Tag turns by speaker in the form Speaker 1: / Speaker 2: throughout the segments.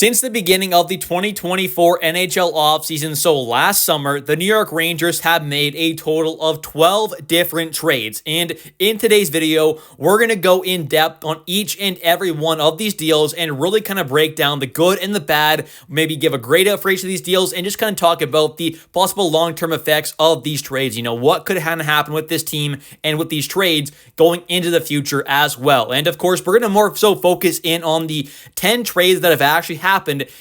Speaker 1: Since the beginning of the 2024 NHL offseason, so last summer, the New York Rangers have made a total of 12 different trades. And in today's video, we're going to go in depth on each and every one of these deals and really kind of break down the good and the bad, maybe give a grade out for each of these deals, and just kind of talk about the possible long-term effects of these trades. You know, what could happen with this team and with these trades going into the future as well. And of course, we're going to more so focus in on the 10 trades that have actually happened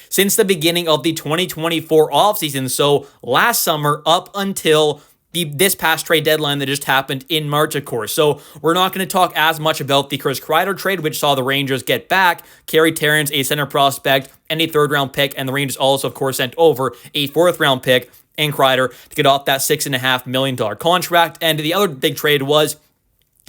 Speaker 1: since the beginning of the 2024 offseason. So last summer up until this past trade deadline that just happened in March, of course. So we're not going to talk as much about the Chris Kreider trade, which saw the Rangers get back Carey Terrence, a center prospect, and a third-round pick. And the Rangers also, of course, sent over a fourth-round pick and Kreider to get off that $6.5 million contract. And the other big trade was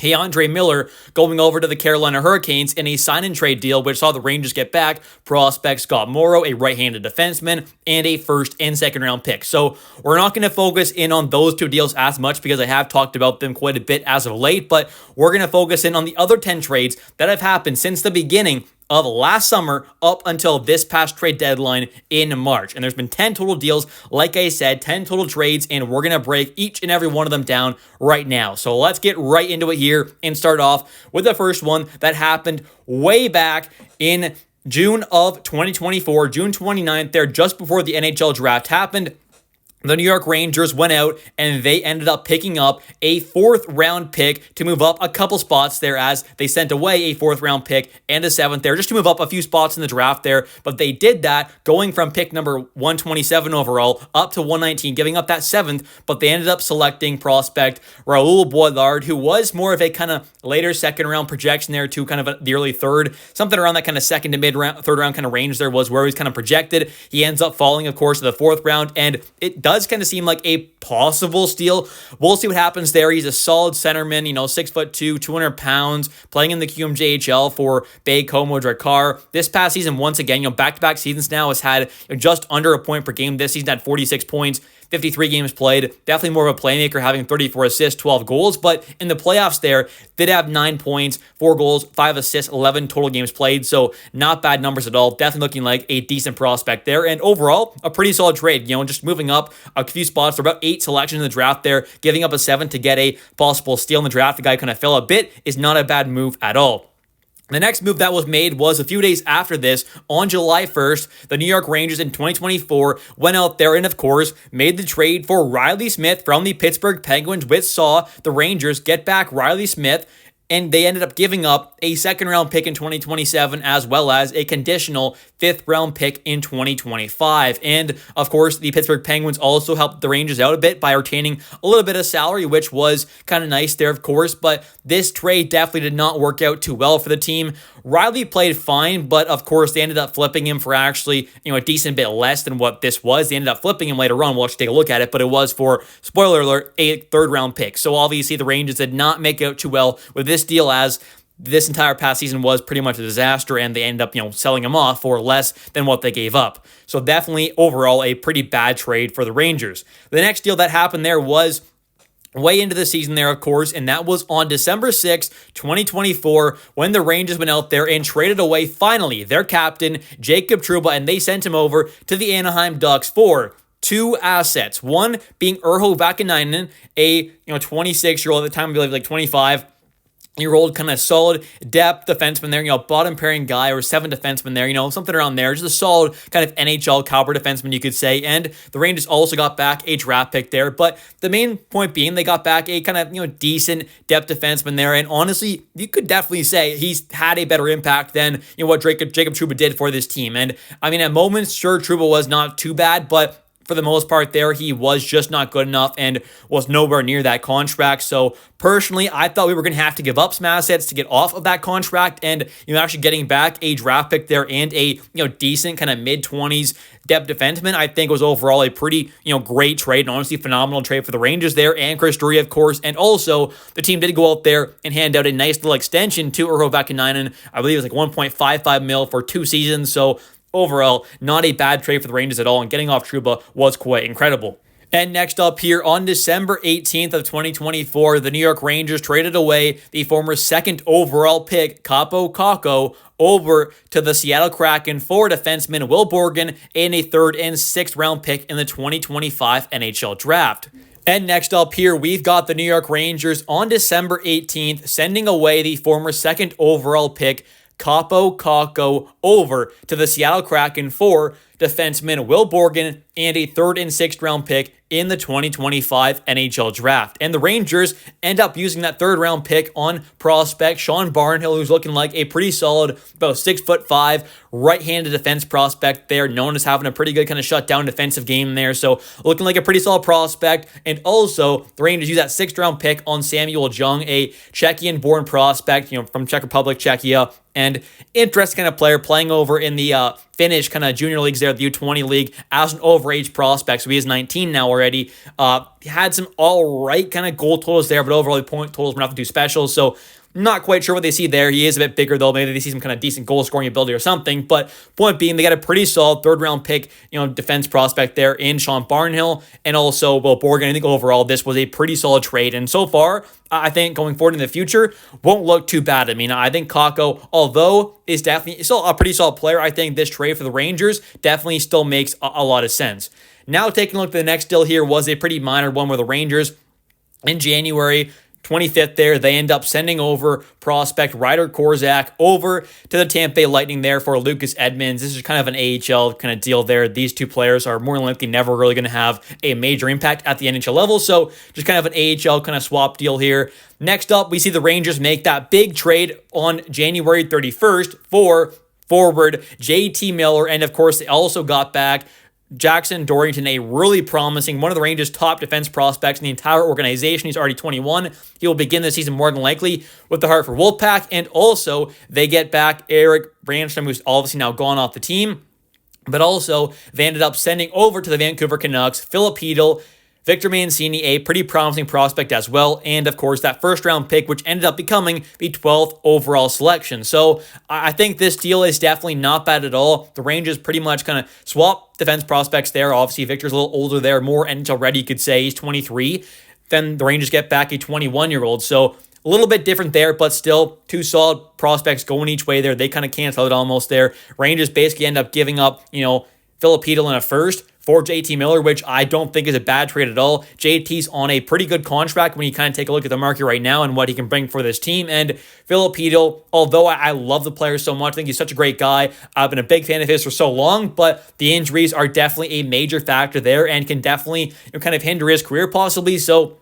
Speaker 1: Andre Miller going over to the Carolina Hurricanes in a sign-and-trade deal, which saw the Rangers get back prospect Scott Morrow, a right-handed defenseman, and a first and second-round pick. So we're not going to focus in on those two deals as much because I have talked about them quite a bit as of late, but we're going to focus in on the other 10 trades that have happened since the beginning of last summer up until this past trade deadline in March. And there's been 10 total deals, like I said, 10 total trades, and we're going to break each and every one of them down right now. So let's get right into it here and start off with the first one that happened way back in June of 2024, June 29th there, just before the NHL draft happened. The New York Rangers went out and they ended up picking up a fourth-round pick to move up a couple spots there, as they sent away a fourth-round pick and a seventh there just to move up a few spots in the draft there. But they did that going from pick number 127 overall up to 119, giving up that seventh. But they ended up selecting prospect Raul Boilard, who was more of a kind of later second-round projection there to kind of the early third, something around that kind of second to mid-round, third-round kind of range there was where he was kind of projected. He ends up falling, of course, to the fourth round, and it does kind of seem like a possible steal. We'll see what happens there. He's a solid centerman, 6'2", 200 pounds, playing in the QMJHL for Bay Como Drakkar. This past season, once again, back-to-back seasons now, has had just under a point per game. This season had 46 points. 53 games played, definitely more of a playmaker, having 34 assists, 12 goals, but in the playoffs there, did have 9 points, 4 goals, 5 assists, 11 total games played, so not bad numbers at all. Definitely looking like a decent prospect there, and overall, a pretty solid trade, just moving up a few spots. There are about 8 selections in the draft there, giving up a 7 to get a possible steal in the draft. The guy kind of fell a bit, is not a bad move at all. The next move that was made was a few days after this. On July 1st, the New York Rangers in 2024 went out there and, of course, made the trade for Riley Smith from the Pittsburgh Penguins, which saw the Rangers get back Riley Smith, and they ended up giving up a second-round pick in 2027 as well as a conditional fifth-round pick in 2025. And, of course, the Pittsburgh Penguins also helped the Rangers out a bit by retaining a little bit of salary, which was kind of nice there, of course, but this trade definitely did not work out too well for the team. Riley played fine, but, of course, they ended up flipping him for actually, a decent bit less than what this was. They ended up flipping him later on. We'll actually take a look at it, but it was for, spoiler alert, a third-round pick. So, obviously, the Rangers did not make out too well with this deal, as this entire past season was pretty much a disaster, and they end up, selling him off for less than what they gave up. So definitely overall a pretty bad trade for the Rangers. The next deal that happened there was way into the season there, of course, and that was on December 6th, 2024, when the Rangers went out there and traded away, finally, their captain, Jacob Trouba, and they sent him over to the Anaheim Ducks for 2 assets. One being Urho Vakanainen, a 26-year-old at the time, I believe like 25-year-old kind of solid depth defenseman there, bottom pairing guy, or 7 defenseman there, something around there. Just a solid kind of NHL caliber defenseman, you could say. And the Rangers also got back a draft pick there. But the main point being, they got back a kind of, decent depth defenseman there. And honestly, you could definitely say he's had a better impact than, what Jacob Trouba did for this team. And I mean, at moments, sure, Trouba was not too bad, but for the most part there, he was just not good enough and was nowhere near that contract. So personally, I thought we were going to have to give up some assets to get off of that contract, and actually getting back a draft pick there and a decent kind of mid-20s depth defenseman, I think was overall a pretty great trade, and honestly phenomenal trade for the Rangers there, and Chris Drury, of course. And also the team did go out there and hand out a nice little extension to Urho Vakanainen. I believe it was like $1.55 million for 2 seasons. So overall, not a bad trade for the Rangers at all, and getting off Trouba was quite incredible. And next up here on December 18th of 2024, the New York Rangers traded away the former second overall pick, Kaapo Kakko, over to the Seattle Kraken for defenseman Will Borgen and a third and sixth round pick in the 2025 NHL draft. And next up here, we've got the New York Rangers on December 18th sending away the former second overall pick, Kaapo Kakko, over to the Seattle Kraken for defenseman Will Borgen and a third and sixth round pick in the 2025 NHL draft. And the Rangers end up using that third round pick on prospect Sean Barnhill, who's looking like a pretty solid, about 6'5", right-handed defense prospect there, known as having a pretty good kind of shutdown defensive game there. So looking like a pretty solid prospect. And also the Rangers use that sixth round pick on Samuel Jung, a Czechian-born prospect, from Czech Republic, Czechia, and interesting kind of player playing over in the Finnish kind of junior leagues there, the U20 league, as an overage prospect. So he is 19 now already. He had some all right kind of goal totals there, but overall the point totals were nothing too special. So not quite sure what they see there. He is a bit bigger, though. Maybe they see some kind of decent goal scoring ability or something. But point being, they got a pretty solid third round pick, defense prospect there in Sean Barnhill and also Will Borgen. I think overall this was a pretty solid trade. And so far, I think going forward in the future won't look too bad. I mean, I think Kakko, although is definitely still a pretty solid player, I think this trade for the Rangers definitely still makes a lot of sense. Now taking a look at the next deal here was a pretty minor one where the Rangers in January 25th there, they end up sending over prospect Ryder Korzak over to the Tampa Bay Lightning there for Lucas Edmonds. This is kind of an AHL kind of deal there. These two players are more than likely never really going to have a major impact at the NHL level, so just kind of an AHL kind of swap deal here. Next up, we see the Rangers make that big trade on January 31st for forward JT Miller, and of course, they also got back Jackson Dorrington, a really promising, one of the Rangers' top defense prospects in the entire organization. He's already 21. He will begin the season more than likely with the Hartford Wolfpack. And also, they get back Eric Brandstrom, who's obviously now gone off the team. But also, they ended up sending over to the Vancouver Canucks Philip Hedl, Victor Mancini, a pretty promising prospect as well, and of course that first round pick, which ended up becoming the 12th overall selection. So I think this deal is definitely not bad at all. The Rangers pretty much kind of swap defense prospects there. Obviously, Victor's a little older there, more NHL ready, you could say. He's 23. Then the Rangers get back a 21-year-old. So a little bit different there, but still two solid prospects going each way there. They kind of cancel it almost there. Rangers basically end up giving up, Philip Hedl in a first for JT Miller, which I don't think is a bad trade at all. JT's on a pretty good contract when you kind of take a look at the market right now and what he can bring for this team. And Philip Hedl, although I love the player so much, I think he's such a great guy. I've been a big fan of his for so long, but the injuries are definitely a major factor there and can definitely kind of hinder his career possibly. So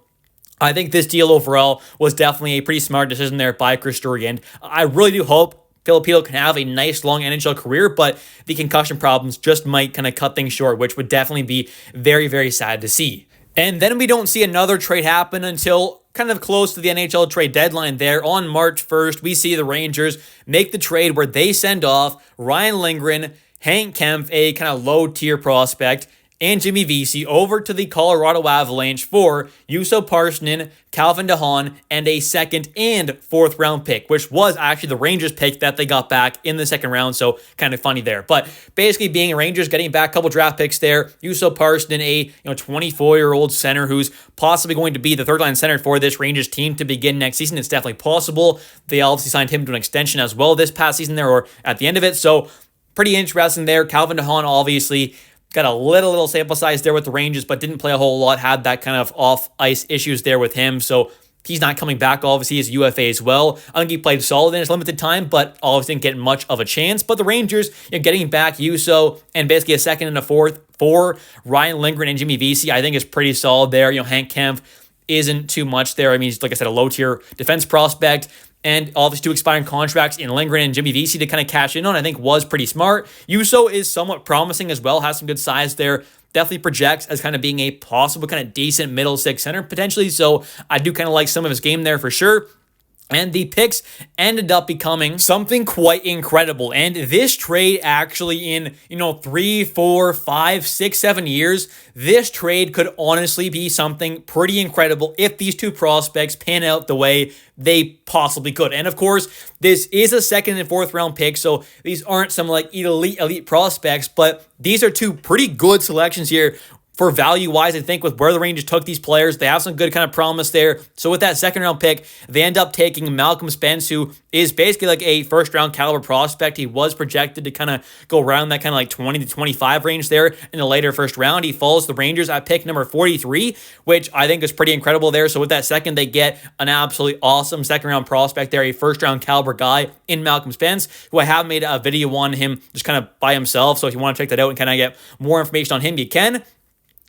Speaker 1: I think this deal overall was definitely a pretty smart decision there by Chris Drury. And I really do hope Philip Hedl can have a nice long NHL career, but the concussion problems just might kind of cut things short, which would definitely be very, very sad to see. And then we don't see another trade happen until kind of close to the NHL trade deadline there. On March 1st, we see the Rangers make the trade where they send off Ryan Lindgren, Hank Kempf, a kind of low-tier prospect, and Jimmy Vesey over to the Colorado Avalanche for Juuso Parssinen, Calvin Dehon, and a second and fourth round pick, which was actually the Rangers pick that they got back in the second round, so kind of funny there. But basically being Rangers getting back a couple draft picks there, Juuso Parssinen, a 24-year-old center who's possibly going to be the third-line center for this Rangers team to begin next season. It's definitely possible. They obviously signed him to an extension as well this past season there, or at the end of it, so pretty interesting there. Calvin Dehon obviously got a little sample size there with the Rangers, but didn't play a whole lot, had that kind of off-ice issues there with him, so he's not coming back. Obviously, he's UFA as well. I think he played solid in his limited time, but obviously didn't get much of a chance. But the Rangers, getting back Juuso and basically a second and a fourth for Ryan Lindgren and Jimmy Vesey, I think is pretty solid there. Hank Kempf isn't too much there. I mean, he's, like I said, a low-tier defense prospect. And obviously two expiring contracts in Lindgren and Jimmy Vesey to kind of cash in on, I think was pretty smart. Juuso is somewhat promising as well, has some good size there. Definitely projects as kind of being a possible kind of decent middle six center potentially. So I do kind of like some of his game there for sure. And the picks ended up becoming something quite incredible. And this trade actually in, 3, 4, 5, 6, 7 years, this trade could honestly be something pretty incredible if these two prospects pan out the way they possibly could. And of course, this is a second and fourth round pick, so these aren't some like elite prospects, but these are two pretty good selections here for value-wise, I think with where the Rangers took these players, they have some good kind of promise there. So with that second-round pick, they end up taking Malcolm Spence, who is basically like a first-round caliber prospect. He was projected to kind of go around that kind of like 20 to 25 range there in the later first round. He falls to the Rangers at pick number 43, which I think is pretty incredible there. So with that second, they get an absolutely awesome second-round prospect there, a first-round caliber guy in Malcolm Spence, who I have made a video on him just kind of by himself. So if you want to check that out and kind of get more information on him, you can.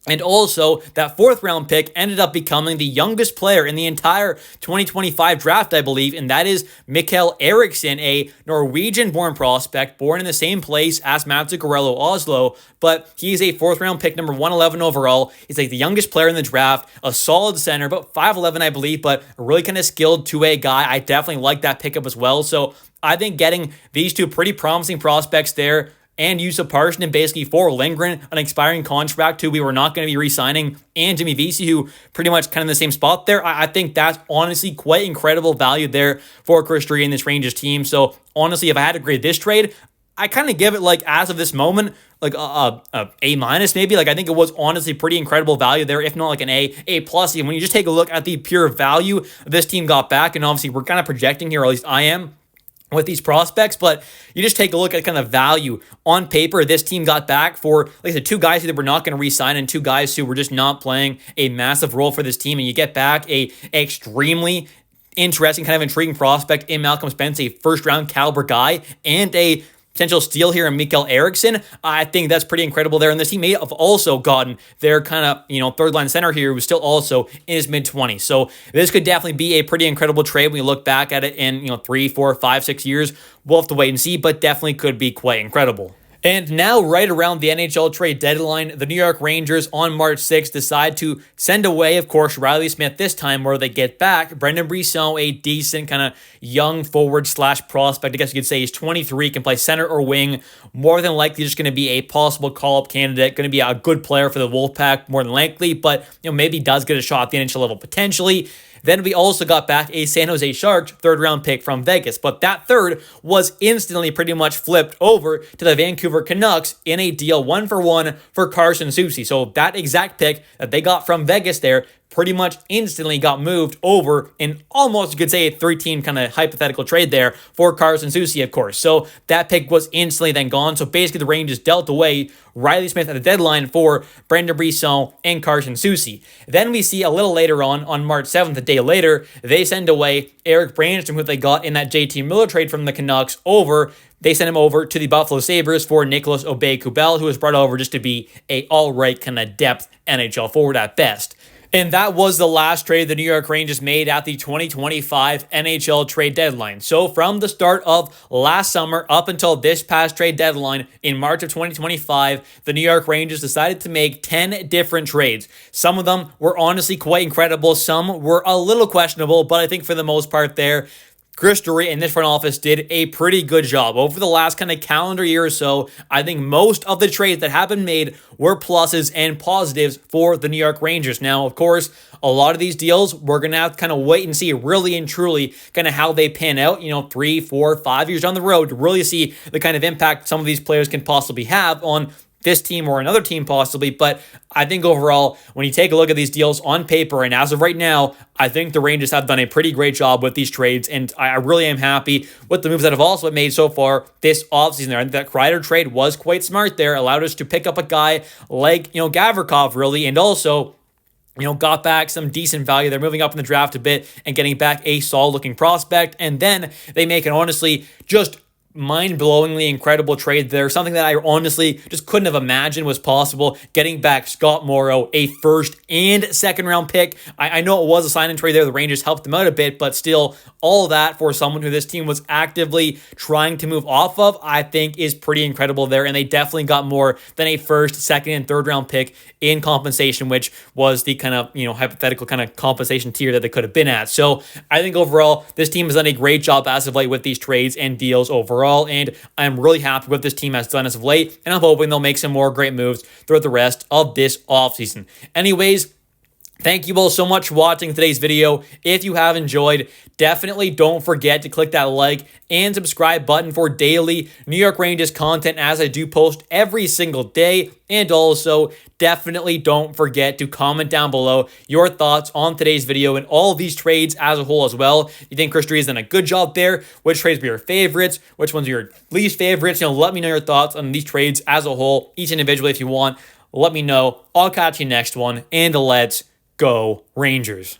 Speaker 1: And also, that fourth-round pick ended up becoming the youngest player in the entire 2025 draft, I believe, and that is Mikkel Eriksson, a Norwegian-born prospect, born in the same place as Mats Zuccarello, Oslo, but he's a fourth-round pick, number 111 overall. He's like the youngest player in the draft, a solid center, about 5'11", I believe, but a really kind of skilled two-way guy. I definitely like that pickup as well, so I think getting these two pretty promising prospects there, and use of Parson basically for Lindgren, an expiring contract who we were not going to be re-signing, and Jimmy Vesey, who pretty much kind of in the same spot there. I think that's honestly quite incredible value there for Chris Drury and this Rangers team. So honestly, if I had to grade this trade, I kind of give it, like, as of this moment, like a A-minus maybe. Like, I think it was honestly pretty incredible value there, if not like an A plus. Even when you just take a look at the pure value this team got back, and obviously we're kind of projecting here, or at least I am, with these prospects, but you just take a look at kind of value on paper this team got back for, like I said, two guys who were not going to re-sign and two guys who were just not playing a massive role for this team, and you get back a extremely interesting, kind of intriguing prospect in Malcolm Spence, a first-round caliber guy, and a potential steal here in Mikkel Eriksson. I think that's pretty incredible there. And this team may have also gotten their kind of, third line center here, who's still also in his mid-20s. So this could definitely be a pretty incredible trade when you look back at it in, 3, 4, 5, 6 years. We'll have to wait and see, but definitely could be quite incredible. And now, right around the NHL trade deadline, the New York Rangers on March 6th decide to send away, of course, Riley Smith this time, where they get back Brendan Brisson, a decent kind of young forward / prospect. I guess you could say he's 23, can play center or wing. More than likely just going to be a possible call-up candidate, going to be a good player for the Wolfpack, more than likely, but maybe does get a shot at the NHL level potentially. Then we also got back a San Jose Sharks third-round pick from Vegas, but that third was instantly pretty much flipped over to the Vancouver Canucks in a deal 1-for-1 for Carson Soucy. So that exact pick that they got from Vegas there pretty much instantly got moved over in almost, you could say, a 3-team kind of hypothetical trade there for Carson Soucy, of course. So that pick was instantly then gone. So basically the Rangers dealt away Riley Smith at the deadline for Brendan Brisson and Carson Soucy. Then we see a little later on March 7th, a day later, they send away Eric Brandstrom, who they got in that JT Miller trade from the Canucks over. They sent him over to the Buffalo Sabres for Nicholas Aubé-Kubel, who was brought over just to be a all-right kind of depth NHL forward at best. And that was the last trade the New York Rangers made at the 2025 NHL trade deadline. So from the start of last summer up until this past trade deadline in March of 2025, the New York Rangers decided to make 10 different trades. Some of them were honestly quite incredible. Some were a little questionable, but I think for the most part there, Chris Drury and this front office did a pretty good job. Over the last kind of calendar year or so, I think most of the trades that have been made were pluses and positives for the New York Rangers. Now, of course, a lot of these deals, we're going to have to kind of wait and see really and truly kind of how they pan out, 3, 4, 5 years down the road to really see the kind of impact some of these players can possibly have on this team or another team possibly. But I think overall, when you take a look at these deals on paper, and as of right now, I think the Rangers have done a pretty great job with these trades, and I really am happy with the moves that have also been made so far this offseason there. I think that Kreider trade was quite smart there, allowed us to pick up a guy like, Gavrikov really, and also got back some decent value. They're moving up in the draft a bit and getting back a solid-looking prospect, and then they make an honestly just mind-blowingly incredible trade there. Something that I honestly just couldn't have imagined was possible. Getting back Scott Morrow, a first and second round pick. I know it was a sign-in trade there. The Rangers helped them out a bit, but still, all that for someone who this team was actively trying to move off of, I think is pretty incredible there. And they definitely got more than a first, second, and third round pick in compensation, which was the kind of, hypothetical kind of compensation tier that they could have been at. So I think overall, this team has done a great job as of late with these trades and deals overall. And I'm really happy with what this team has done as of late, and I'm hoping they'll make some more great moves throughout the rest of this offseason. Anyways, Thank you all so much for watching today's video. If you have enjoyed, definitely don't forget to click that like and subscribe button for daily New York Rangers content, as I do post every single day. And also, definitely don't forget to comment down below your thoughts on today's video and all of these trades as a whole as well. You think Chris Drury's done a good job there? Which trades were your favorites? Which ones are your least favorites? Let me know your thoughts on these trades as a whole, each individually if you want. Let me know. I'll catch you next one, and let's go Rangers.